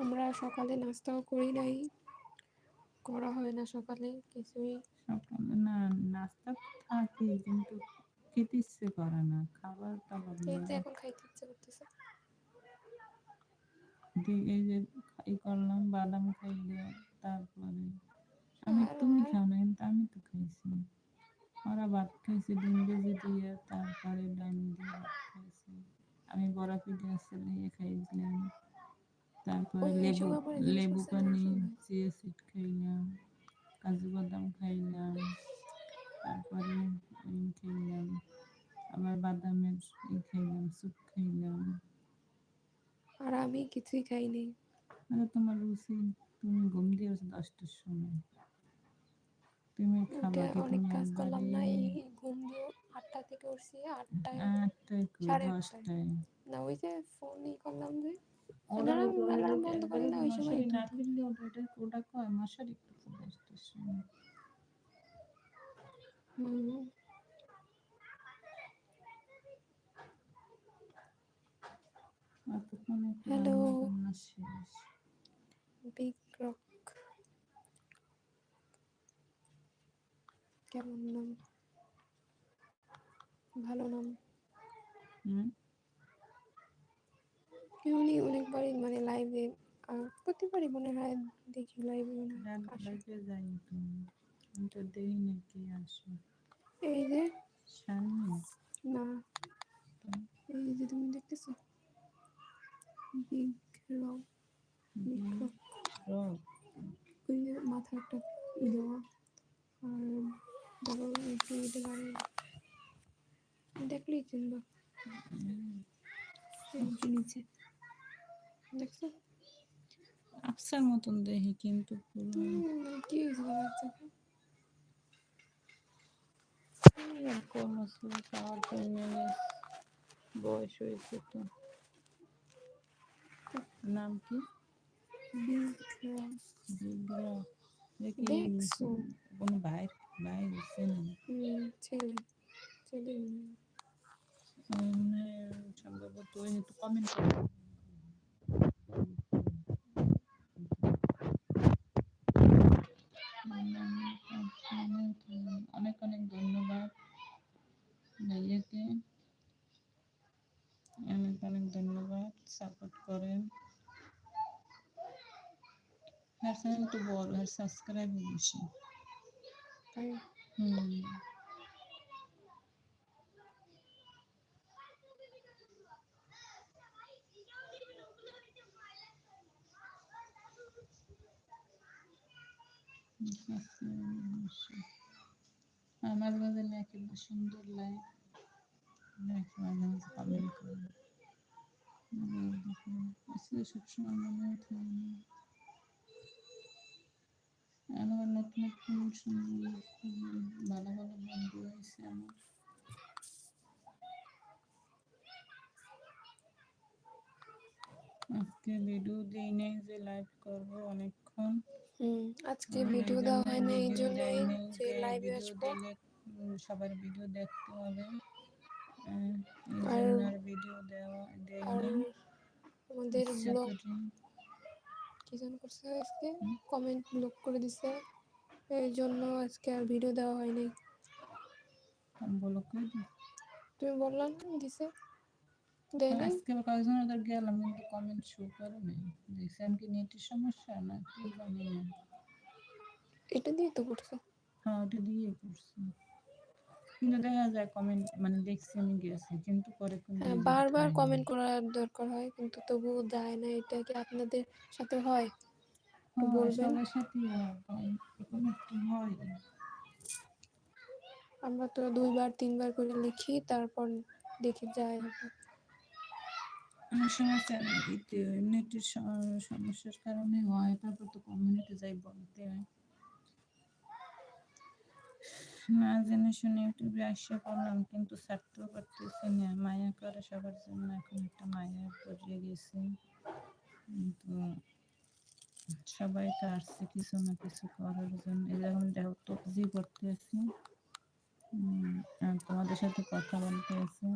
আমরা সকালে নাস্তাও করি নাই, করা হয় না সকালে কিছুই। সকালে না নাস্তা থাকে কিন্তু খেতে ইচ্ছে করে না, খাবার দাবার এই না। তো এখন খাইতে ইচ্ছে করতেছে। এই যে করলাম বাদাম খাইলে, তারপরে আর তুমি আর খাও না কিন্তু আমি তো খাইছি। ওরা ভাত খাইছে ডিম ভেজে দিয়ে, তারপরে ডাইম দিয়ে ভাত খাইছে। আমি বড়া পিঠে আসলে খাইছিলাম, তারপরে ওই লেবু সময় আমার জিনিস লেবু করছে না পানি, সবাই। চিয়া সিড খাইলাম, কাজু বাদাম খাইলাম, তারপরে খাইলাম আবার বাদামের খাইলাম, স্যুপ খাইলাম। আর আমি কিছুই খাইনি। তোমার রুচি, তুমি ঘুম দিয়েছো 10টার সময়, তুমি উঠে খাবা কি? অনেক তুমি কাজ একবারে করলাম না, এই ঘুম দিয়ে 8টা থেকে উঠছি, 8টায় 8টায় কই, 8:30টায়। 10টায়। না ওই যে ফোন করলাম যে ওরারে অ্যালার্ম তো অ্যালার্ম বন্ধ করি না ওই সময় মশারি উঠে। না ফেললে ওটা কয় মশারি তো 10টার সময়। হুম। এতক্ষণে তো হ্যালো রান্না বান্না শেষ। বিগ রক, কেমন নাম, ভালো নাম। হুম, এমনি অনেকবারই মানে লাইভে, প্রতিবারই মনে হয় দেখি লাইভে মনে হয় আসে। লাইফে যাই তুমি, আমি তো দেই না কি আসে। এই যে শানি না, এই যে তুমি দেখতেছো big rock, big rock, rock. ওই যে মাথা একটা দেওয়া, আর ডাবল দিতে পারে, দেখলেই চিনবা। এই যে নিচে দেখছো? আফসার মতন দেখি কিন্তু পুরো কি হয়েছে বাচ্চাকে? কর্মসূচি পাওয়ার জন্য বয়স হয়েছে তো। নাম কি? বিগ্রা, বিগ্রা। দেখি দেখছো? কোনো ভাই ভাই হচ্ছে না। ছেলে, ছেলে। সম্ভবত ওই তো কমেন্ট করে। অনেক অনেক ধন্যবাদ ভাইয়াকে, অনেক অনেক ধন্যবাদ, সাপোর্ট করেন। হ্যাঁ চ্যানেল তো বড়, আর সাবস্ক্রাইব বেশি। তাই হুম, আমার মাঝে নাকি সুন্দর লাগে, নাকি মাঝে মাঝে কমেন্ট করে। আসলে সবসময় মনে থাকে না। আমার নতুন নতুন সুন্দর ভালো ভালো বন্ধু হয়েছে আমার। আজকে ভিডিও দিই নেই যে লাইভ করবো অনেকক্ষণ, আজকে এই ভিডিও দেওয়া জন্যই হয় না, এই ভিডিও জন্যই দেয় নেই যে যে লাইভে ভিডিও আসবো। দিলে সবার ভিডিও দেখতে হবে, এই আর জন্য আর ভিডিও দেওয়া দেয় আর নেই আমাদের ইচ্ছা ব্লগ করি। কি যেন করছে আজকে, কমেন্ট ব্লক করে দিছে, এই জন্য আজকে আর ভিডিও দেওয়া হয় নাই। বলো কই দি তুমি বললা না দিছে, দেয় নাই। আজকে কয়েকজন ওদের গেলাম কিন্তু কমেন্ট শো করে নাই, দেখছি আমি কি নেটের সমস্যা না কি জানি না। এটা দিয়ে তো করছে। হ্যাঁ ওটা দিয়ে করছি, কিন্তু দেখা যায় কমেন্ট মানে দেখছি আমি গেছি কিন্তু পরে কোন হ্যাঁ, রিজেক্ট বারবার হয় না। কমেন্ট করার দরকার হয় কিন্তু তবুও যায় না। এটা কি আপনাদের সাথে হয়? একটু হ্যাঁ বলবেন। সবার সাথেই হয়, এরকম একটু হয়। আমরা তো 2বার 3বার করে লিখি, তারপর দেখি যায় না। অনেক সময় নেটের সমস্যার কারণে হয়, তারপর তো কমিউনিটি যাই বলতে হয়। না জেনে শুনে ইউটিউবে আসে পড়লাম কিন্তু ছাড়তেও পারতেছি না, মায়া করে সবার জন্য, এখন একটা মায়া পড়ে গেছে। কিন্তু সবাই তো আসছে কিছু না কিছু করার জন্য, এরকম দেখো তবজি করতে আছি, আর তোমাদের সাথে কথা বলতে আছি।